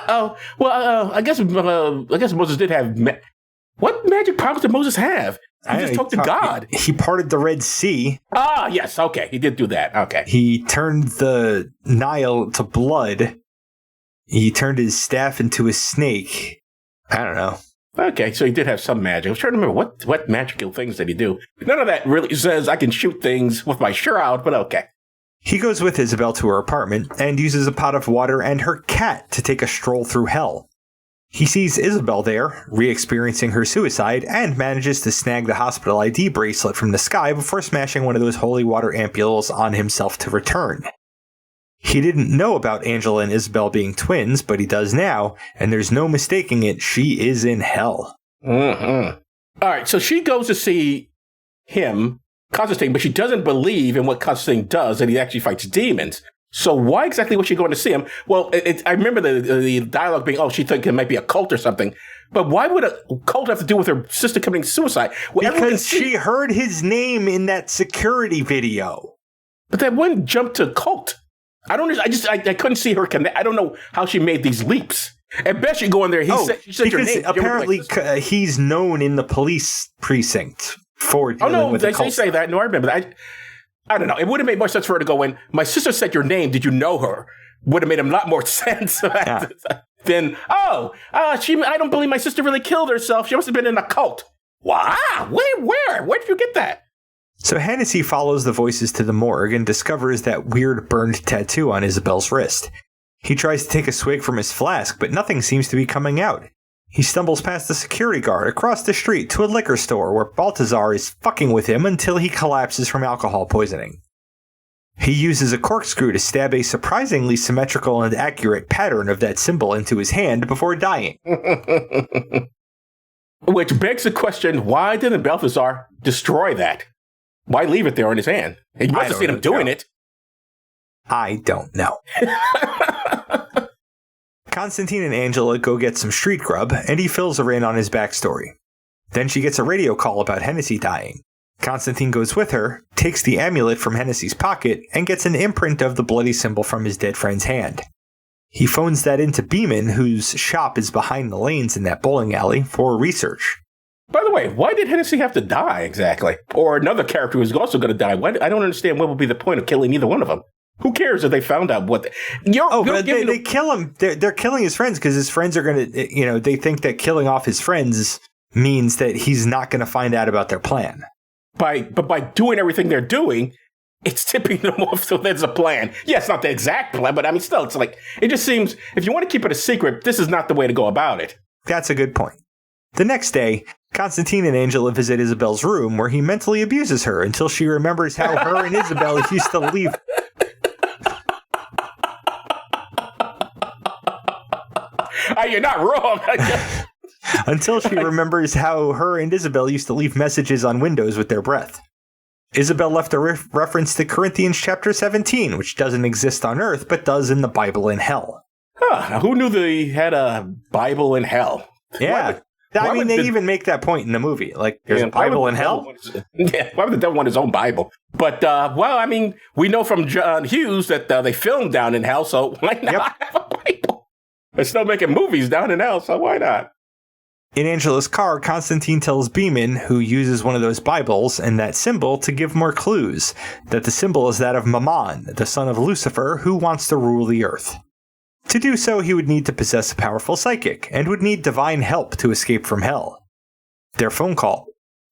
Speaker 1: I guess Moses did have. What magic powers did Moses have? He just talked to God.
Speaker 2: He parted the Red Sea.
Speaker 1: Ah, yes. Okay, he did do that. Okay.
Speaker 2: He turned the Nile to blood. He turned his staff into a snake. I don't know.
Speaker 1: Okay, so he did have some magic. I was trying to remember what magical things did he do. None of that really says I can shoot things with my shroud, but okay.
Speaker 2: He goes with Isabel to her apartment and uses a pot of water and her cat to take a stroll through hell. He sees Isabel there, re-experiencing her suicide, and manages to snag the hospital ID bracelet from the sky before smashing one of those holy water ampules on himself to return. He didn't know about Angela and Isabel being twins, but he does now, and there's no mistaking it, she is in hell.
Speaker 1: Mm-hmm. All right, so she goes to see him, Constantine, but she doesn't believe in what Constantine does, and he actually fights demons. So why exactly was she going to see him? Well, I remember the dialogue being, she thinks it might be a cult or something. But why would a cult have to do with her sister committing suicide? Well,
Speaker 2: because she heard his name in that security video.
Speaker 1: But that wouldn't jump to cult. I couldn't see her connect. I don't know how she made these leaps. At best, you go in there. He said your name.
Speaker 2: Apparently, he's known in the police precinct for dealing with the cult.
Speaker 1: They say that. No, I remember that. I don't know. It would have made more sense for her to go in. My sister said your name. Did you know her? Would have made a lot more sense than, I don't believe my sister really killed herself. She must have been in a cult. Wow. Where? Where did you get that?
Speaker 2: So Hennessy follows the voices to the morgue and discovers that weird burned tattoo on Isabel's wrist. He tries to take a swig from his flask, but nothing seems to be coming out. He stumbles past the security guard across the street to a liquor store where Balthazar is fucking with him until he collapses from alcohol poisoning. He uses a corkscrew to stab a surprisingly symmetrical and accurate pattern of that symbol into his hand before dying.
Speaker 1: Which begs the question, why didn't Balthazar destroy that? Why leave it there in his hand? He must have seen him doing it.
Speaker 2: I don't know. Constantine and Angela go get some street grub, and he fills her in on his backstory. Then she gets a radio call about Hennessy dying. Constantine goes with her, takes the amulet from Hennessy's pocket, and gets an imprint of the bloody symbol from his dead friend's hand. He phones that into Beeman, whose shop is behind the lanes in that bowling alley, for research.
Speaker 1: By the way, why did Hennessy have to die exactly? Or another character who's also going to die? I don't understand what would be the point of killing either one of them. Who cares if they found out what?
Speaker 2: They kill him. They're killing his friends because his friends are going to. They think that killing off his friends means that he's not going to find out about their plan.
Speaker 1: But by doing everything they're doing, it's tipping them off so there's a plan. Yeah, it's not the exact plan, but I mean, still, it's like, it just seems, if you want to keep it a secret, this is not the way to go about it.
Speaker 2: That's a good point. The next day, Constantine and Angela visit Isabel's room where he mentally abuses her until she remembers how her and Isabel used to leave.
Speaker 1: You're not wrong.
Speaker 2: Until she remembers how her and Isabel used to leave messages on windows with their breath. Isabel left a reference to Corinthians chapter 17, which doesn't exist on Earth, but does in the Bible in hell.
Speaker 1: Huh, who knew they had a Bible in hell?
Speaker 2: Yeah. They even make that point in the movie. Like, there's a Bible in hell?
Speaker 1: Why would the devil want his own Bible? But, we know from John Hughes that they filmed down in hell, so why not have a Bible? They're still making movies down in hell, so why not?
Speaker 2: In Angela's car, Constantine tells Beeman, who uses one of those Bibles and that symbol, to give more clues, that the symbol is that of Mammon, the son of Lucifer, who wants to rule the earth. To do so, he would need to possess a powerful psychic, and would need divine help to escape from hell. Their phone call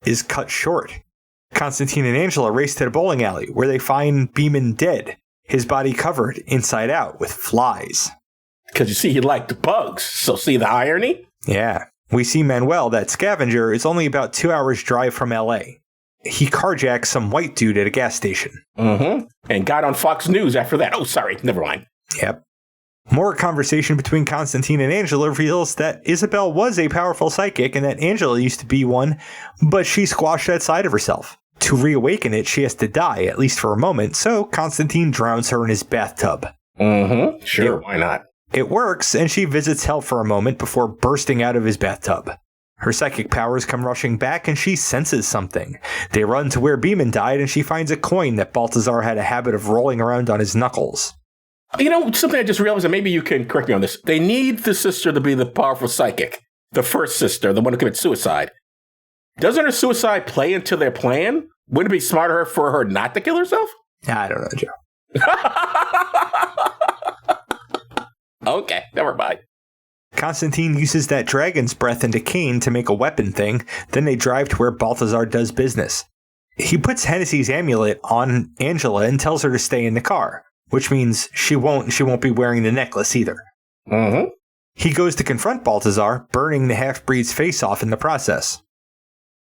Speaker 2: is cut short. Constantine and Angela race to the bowling alley, where they find Beeman dead, his body covered inside out with flies.
Speaker 1: Because you see, he liked bugs, so see the irony?
Speaker 2: Yeah. We see Manuel, that scavenger, is only about 2 hours' drive from L.A. He carjacks some white dude at a gas station.
Speaker 1: Mm-hmm. And got on Fox News after that. Oh, sorry. Never mind.
Speaker 2: Yep. More conversation between Constantine and Angela reveals that Isabel was a powerful psychic and that Angela used to be one, but she squashed that side of herself. To reawaken it, she has to die, at least for a moment, so Constantine drowns her in his bathtub.
Speaker 1: Mm-hmm. Sure, why not?
Speaker 2: It works, and she visits hell for a moment before bursting out of his bathtub. Her psychic powers come rushing back, and she senses something. They run to where Beeman died, and she finds a coin that Balthazar had a habit of rolling around on his knuckles.
Speaker 1: You know, something I just realized, and maybe you can correct me on this. They need the sister to be the powerful psychic. The first sister, the one who commits suicide. Doesn't her suicide play into their plan? Wouldn't it be smarter for her not to kill herself?
Speaker 2: I don't know, Joe.
Speaker 1: Okay, never mind.
Speaker 2: Constantine uses that dragon's breath into Cain to make a weapon thing, then they drive to where Balthazar does business. He puts Hennessy's amulet on Angela and tells her to stay in the car, which means she won't be wearing the necklace either.
Speaker 1: Mm-hmm.
Speaker 2: He goes to confront Balthazar, burning the half-breed's face off in the process.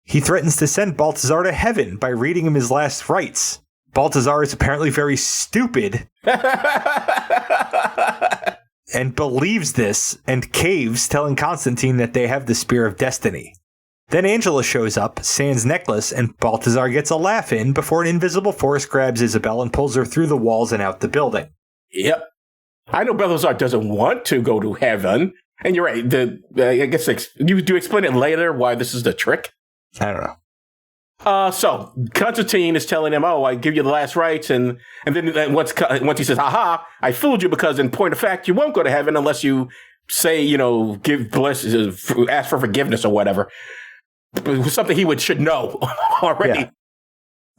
Speaker 2: He threatens to send Balthazar to heaven by reading him his last rites. Balthazar is apparently very stupid and believes this and caves, telling Constantine that they have the Spear of Destiny. Then Angela shows up, sans necklace, and Balthazar gets a laugh in before an invisible force grabs Isabel and pulls her through the walls and out the building.
Speaker 1: Yep. I know Balthazar doesn't want to go to heaven, and you're right. I guess you do explain it later why this is the trick.
Speaker 2: I don't know.
Speaker 1: So Constantine is telling him, "Oh, I give you the last rites," and then once he says, "Aha, I fooled you because in point of fact, you won't go to heaven unless you say, ask for forgiveness or whatever. It was something he should know already.
Speaker 2: Yeah.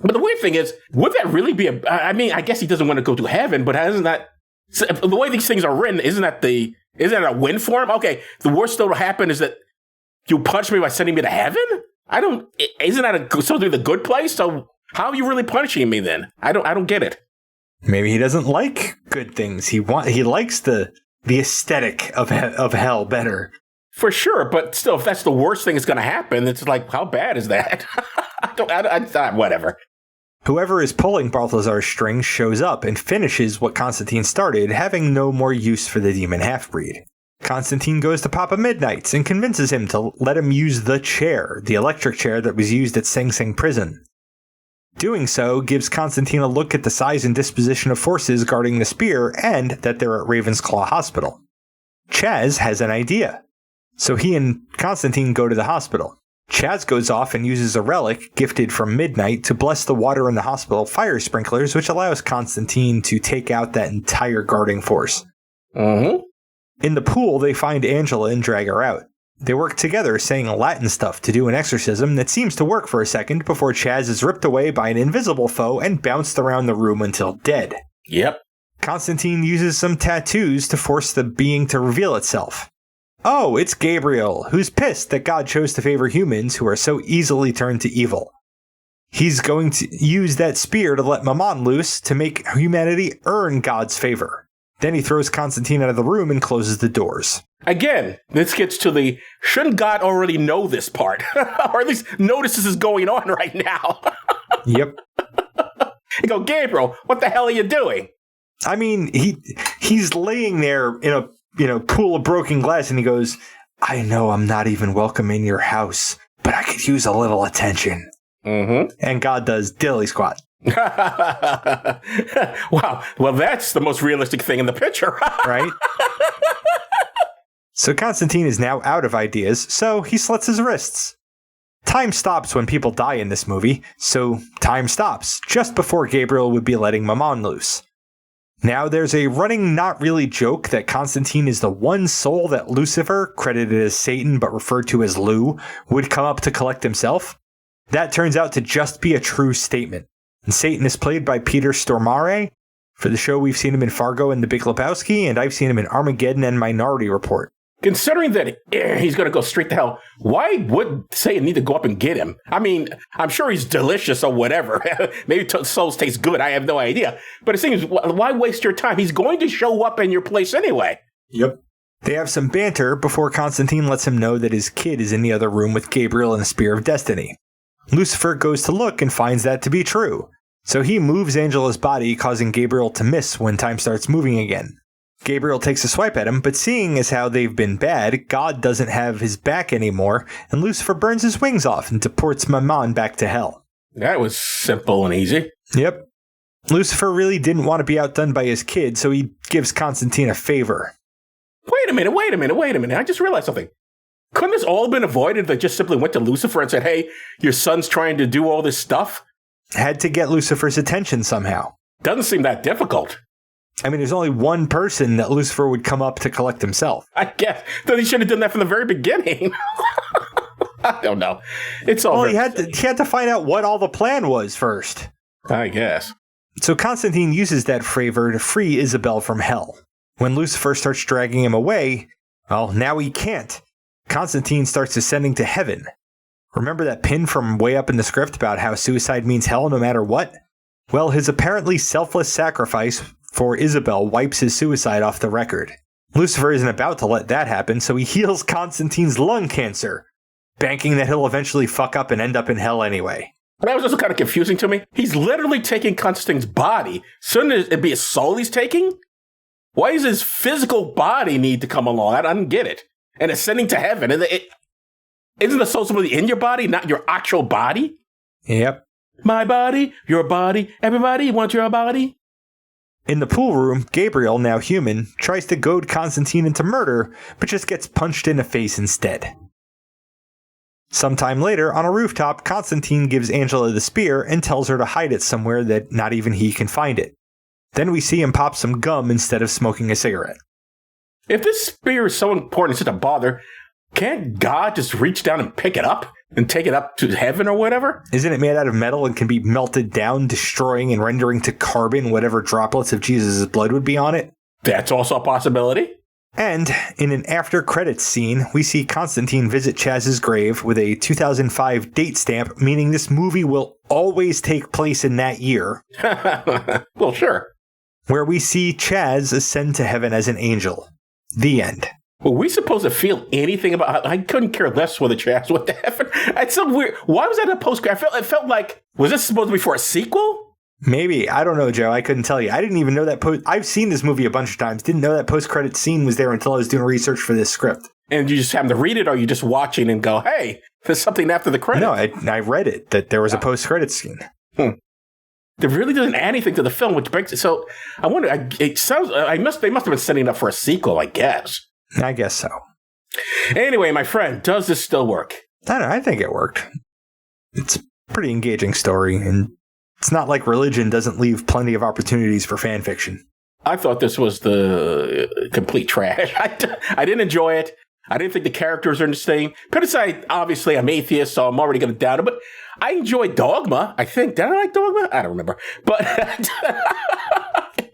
Speaker 1: But the weird thing is, would that really be I guess he doesn't want to go to heaven, but isn't that, the way these things are written, isn't that a win for him? Okay, the worst that'll happen is that you punch me by sending me to heaven? Isn't that supposed to be the good place? So how are you really punishing me then? I don't get it.
Speaker 2: Maybe he doesn't like good things. He likes the aesthetic of hell better.
Speaker 1: For sure, but still, if that's the worst thing that's going to happen, it's like, how bad is that? Whatever.
Speaker 2: Whoever is pulling Balthazar's strings shows up and finishes what Constantine started, having no more use for the demon half-breed. Constantine goes to Papa Midnight's and convinces him to let him use the chair, the electric chair that was used at Sing Sing prison. Doing so gives Constantine a look at the size and disposition of forces guarding the spear and that they're at Ravensclaw Hospital. Chaz has an idea. So he and Constantine go to the hospital. Chaz goes off and uses a relic gifted from Midnight to bless the water in the hospital fire sprinklers, which allows Constantine to take out that entire guarding force.
Speaker 1: Mm-hmm.
Speaker 2: In the pool, they find Angela and drag her out. They work together saying Latin stuff to do an exorcism that seems to work for a second before Chaz is ripped away by an invisible foe and bounced around the room until dead.
Speaker 1: Yep.
Speaker 2: Constantine uses some tattoos to force the being to reveal itself. Oh, it's Gabriel, who's pissed that God chose to favor humans who are so easily turned to evil. He's going to use that spear to let Mammon loose to make humanity earn God's favor. Then he throws Constantine out of the room and closes the doors.
Speaker 1: Again, this gets to shouldn't God already know this part? Or at least notice this is going on right now.
Speaker 2: Yep.
Speaker 1: You go, Gabriel, what the hell are you doing?
Speaker 2: I mean, he's laying there in a pool of broken glass, and he goes, I know I'm not even welcome in your house, but I could use a little attention.
Speaker 1: Mm-hmm.
Speaker 2: And God does dilly squat.
Speaker 1: Wow. Well, that's the most realistic thing in the picture.
Speaker 2: Right? So Constantine is now out of ideas, so he slits his wrists. Time stops when people die in this movie, so time stops just before Gabriel would be letting Mammon loose. Now there's a running not really joke that Constantine is the one soul that Lucifer, credited as Satan but referred to as Lou, would come up to collect himself. That turns out to just be a true statement. And Satan is played by Peter Stormare. For the show, we've seen him in Fargo and The Big Lebowski, and I've seen him in Armageddon and Minority Report.
Speaker 1: Considering that he's going to go straight to hell, why would Satan need to go up and get him? I mean, I'm sure he's delicious or whatever. Maybe souls taste good. I have no idea. But it seems, why waste your time? He's going to show up in your place anyway.
Speaker 2: Yep. They have some banter before Constantine lets him know that his kid is in the other room with Gabriel and the Spear of Destiny. Lucifer goes to look and finds that to be true. So he moves Angela's body, causing Gabriel to miss when time starts moving again. Gabriel takes a swipe at him, but seeing as how they've been bad, God doesn't have his back anymore, and Lucifer burns his wings off and deports Mammon back to hell.
Speaker 1: That was simple and easy.
Speaker 2: Yep. Lucifer really didn't want to be outdone by his kid, so he gives Constantine a favor.
Speaker 1: Wait a minute. I just realized something. Couldn't this all have been avoided if they just simply went to Lucifer and said, hey, your son's trying to do all this stuff?
Speaker 2: Had to get Lucifer's attention somehow.
Speaker 1: Doesn't seem that difficult.
Speaker 2: I mean, there's only one person that Lucifer would come up to collect himself.
Speaker 1: I guess. Then he should have done that from the very beginning. I don't know. It's all.
Speaker 2: Well, he had to find out what all the plan was first.
Speaker 1: I guess.
Speaker 2: So Constantine uses that favor to free Isabel from hell. When Lucifer starts dragging him away, well, now he can't. Constantine starts ascending to heaven. Remember that pin from way up in the script about how suicide means hell no matter what? Well, his apparently selfless sacrifice for Isabel wipes his suicide off the record. Lucifer isn't about to let that happen, so he heals Constantine's lung cancer, banking that he'll eventually fuck up and end up in hell anyway.
Speaker 1: That was also kind of confusing to me. He's literally taking Constantine's body. Shouldn't it be his soul he's taking? Why does his physical body need to come along? I don't get it. And ascending to heaven. Isn't the soul supposed to be in your body, not your actual body?
Speaker 2: Yep.
Speaker 1: My body, your body, everybody wants your body.
Speaker 2: In the pool room, Gabriel, now human, tries to goad Constantine into murder, but just gets punched in the face instead. Sometime later, on a rooftop, Constantine gives Angela the spear and tells her to hide it somewhere that not even he can find it. Then we see him pop some gum instead of smoking a cigarette.
Speaker 1: If this spear is so important, it's such a bother, can't God just reach down and pick it up and take it up to heaven or whatever?
Speaker 2: Isn't it made out of metal and can be melted down, destroying and rendering to carbon whatever droplets of Jesus' blood would be on it?
Speaker 1: That's also a possibility.
Speaker 2: And in an after-credits scene, we see Constantine visit Chaz's grave with a 2005 date stamp, meaning this movie will always take place in that year.
Speaker 1: Well, sure.
Speaker 2: Where we see Chaz ascend to heaven as an angel. The end.
Speaker 1: Were we supposed to feel anything about? I couldn't care less whether Chaz went to heaven. It's so weird. Why was that a post-credit? It felt like, was this supposed to be for a sequel?
Speaker 2: Maybe. I don't know, Joe. I couldn't tell you. I didn't even know that I've seen this movie a bunch of times. Didn't know that post-credit scene was there until I was doing research for this script.
Speaker 1: And you just happen to read it, or you just watching and go, hey, there's something after the credits?
Speaker 2: No, I read it, that there was a post-credit scene.
Speaker 1: It really doesn't add anything to the film, which breaks it. So I wonder, it sounds, they must have been setting it up for a sequel, I guess.
Speaker 2: I guess so.
Speaker 1: Anyway, my friend, does this still work?
Speaker 2: I don't know. I think it worked. It's a pretty engaging story, and it's not like Relgion doesn't leave plenty of opportunities for fan fiction.
Speaker 1: I thought this was the complete trash. I didn't enjoy it. I didn't think the characters are interesting. Put aside, obviously, I'm atheist, so I'm already going to doubt it. But I enjoyed Dogma, I think. Did I like Dogma? I don't remember. But I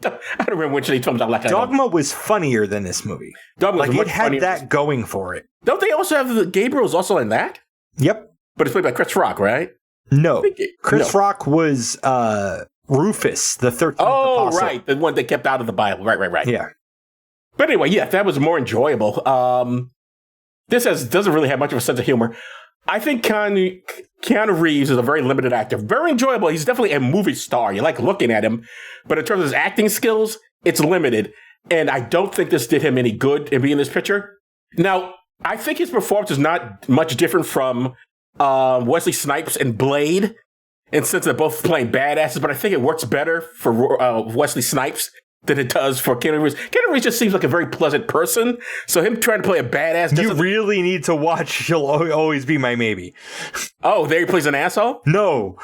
Speaker 1: don't remember which of these films I liked.
Speaker 2: Dogma was funnier than this movie.
Speaker 1: Dogma was
Speaker 2: like,
Speaker 1: much
Speaker 2: it had
Speaker 1: funnier.
Speaker 2: that going for it.
Speaker 1: Don't they also have Gabriel's also in that?
Speaker 2: Yep.
Speaker 1: But it's played by Chris Rock, right?
Speaker 2: No. Chris Rock was Rufus, the 13th apostle.
Speaker 1: Right. The one that kept out of the Bible. Right.
Speaker 2: Yeah.
Speaker 1: But anyway, yeah, that was more enjoyable. This doesn't really have much of a sense of humor. I think Keanu Reeves is a very limited actor. Very enjoyable. He's definitely a movie star. You like looking at him. But in terms of his acting skills, it's limited. And I don't think this did him any good in being in this picture. Now, I think his performance is not much different from Wesley Snipes and Blade. And since they're both playing badasses, but I think it works better for Wesley Snipes than it does for Keanu Reeves. Keanu Reeves just seems like a very pleasant person. So him trying to play a badass...
Speaker 2: You really need to watch She'll Always Be My Maybe.
Speaker 1: Oh, there he plays an asshole?
Speaker 2: No.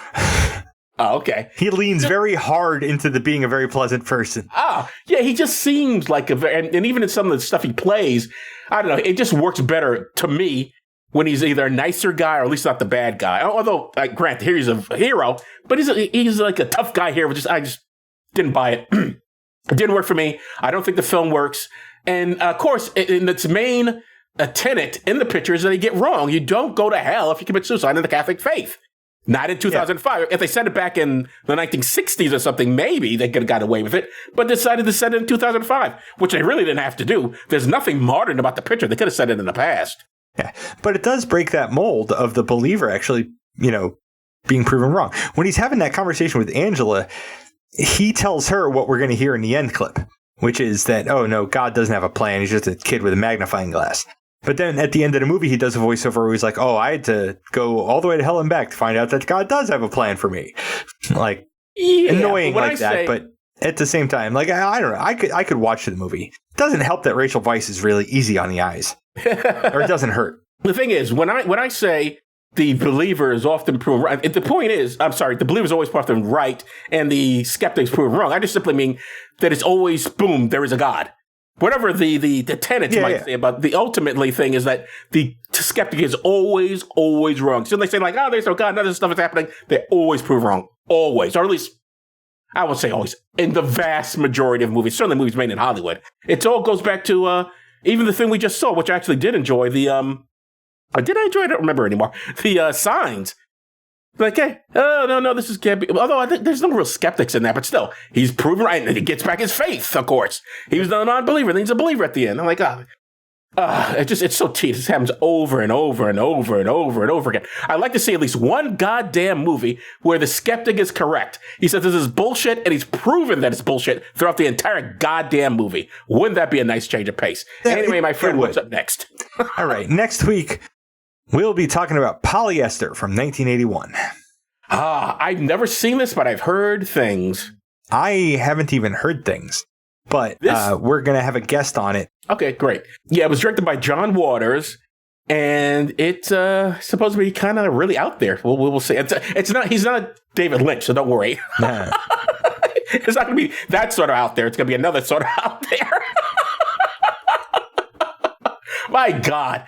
Speaker 1: Oh, okay.
Speaker 2: He leans very hard into being a very pleasant person.
Speaker 1: Ah, yeah, he just seems like and even in some of the stuff he plays, I don't know, it just works better to me when he's either a nicer guy or at least not the bad guy. Although, granted, here he's a hero, but he's like a tough guy here. I just didn't buy it. It didn't work for me. I don't think the film works. And of course, in its main tenet in the picture is that they get wrong. You don't go to hell if you commit suicide in the Catholic faith. Not in 2005. Yeah. If they said it back in the 1960s or something, maybe they could have got away with it, but decided to set it in 2005, which they really didn't have to do. There's nothing modern about the picture. They could have said it in the past.
Speaker 2: Yeah, but it does break that mold of the believer actually, being proven wrong. When he's having that conversation with Angela, he tells her what we're going to hear in the end clip, which is that, oh no, God doesn't have a plan. He's just a kid with a magnifying glass. But then at the end of the movie, he does a voiceover where he's like, oh, I had to go all the way to hell and back to find out that God does have a plan for me. Like, annoying like that. But at the same time, like, I don't know. I could watch the movie. It doesn't help that Rachel Weisz is really easy on the eyes. Or it doesn't hurt.
Speaker 1: The thing is, when I say the believer is often proven right, the point is, the believer is always often right and the skeptic is proven wrong. I just simply mean that it's always, boom, there is a God. Whatever the tenets might say about the ultimately thing is that the skeptic is always wrong. So they say like, oh, there's no God, none of this stuff is happening. They always prove wrong. Always. Or at least, I would say always. In the vast majority of movies, certainly movies made in Hollywood. It all goes back to even the thing we just saw, which I actually did enjoy, did I enjoy it? I don't remember anymore. The Signs. Like, hey, oh, no, this can't be. Although I think there's no real skeptics in that, but still, he's proven right, and he gets back his faith, of course. He was a non-believer, then he's a believer at the end. I'm like, it's so tedious. It happens over and over and over and over and over again. I'd like to see at least one goddamn movie where the skeptic is correct. He says this is bullshit, and he's proven that it's bullshit throughout the entire goddamn movie. Wouldn't that be a nice change of pace? Anyway, my friend, what's up next?
Speaker 2: All right, next week, we'll be talking about Polyester from 1981.
Speaker 1: I've never seen this, but I've heard things. I
Speaker 2: haven't even heard things, but we're going to have a guest on it.
Speaker 1: Okay, great. Yeah, it was directed by John Waters, and it's supposed to be kind of really out there. We'll see. It's not. He's not David Lynch, so don't worry.
Speaker 2: Nah.
Speaker 1: It's not going to be that sort of out there. It's going to be another sort of out there. My God.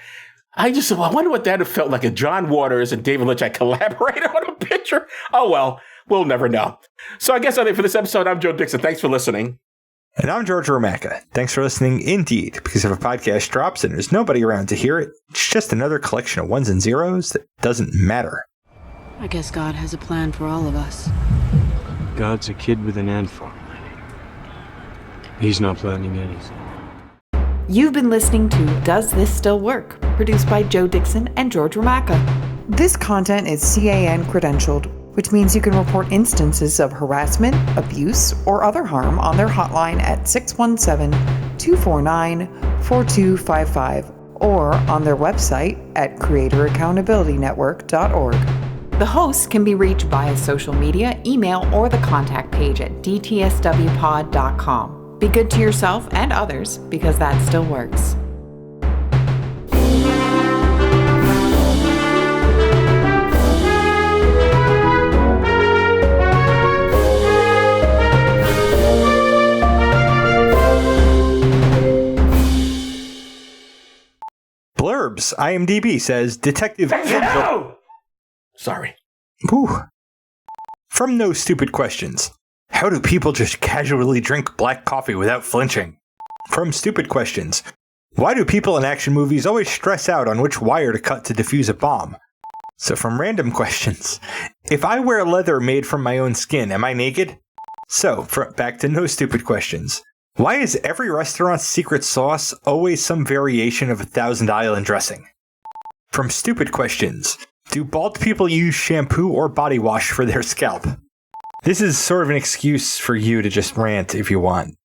Speaker 1: I wonder what that would felt like if John Waters and David Lynch had collaborated on a picture. Oh, well, we'll never know. So I guess that's it for this episode. I'm Joe Dixon. Thanks for listening.
Speaker 2: And I'm George Romaka. Thanks for listening indeed, because if a podcast drops and there's nobody around to hear it, it's just another collection of ones and zeros that doesn't matter.
Speaker 7: I guess God has a plan for all of us.
Speaker 8: God's a kid with an ant farm. He's not planning anything.
Speaker 9: You've been listening to Does This Still Work? Produced by Joe Dixon and George Romaka. This content is CAN credentialed, which means you can report instances of harassment, abuse, or other harm on their hotline at 617-249-4255 or on their website at creatoraccountabilitynetwork.org. The hosts can be reached via social media, email, or the contact page at dtswpod.com. Be good to yourself and others, because that still works.
Speaker 2: Blurbs. IMDb says Detective Angel.
Speaker 1: Sorry.
Speaker 2: Ooh. From No Stupid Questions. How do people just casually drink black coffee without flinching? From Stupid Questions. Why do people in action movies always stress out on which wire to cut to defuse a bomb? So from Random Questions. If I wear leather made from my own skin, am I naked? So, back to No Stupid Questions. Why is every restaurant's secret sauce always some variation of 1,000 Island dressing? From Stupid Questions. Do bald people use shampoo or body wash for their scalp? This is sort of an excuse for you to just rant if you want.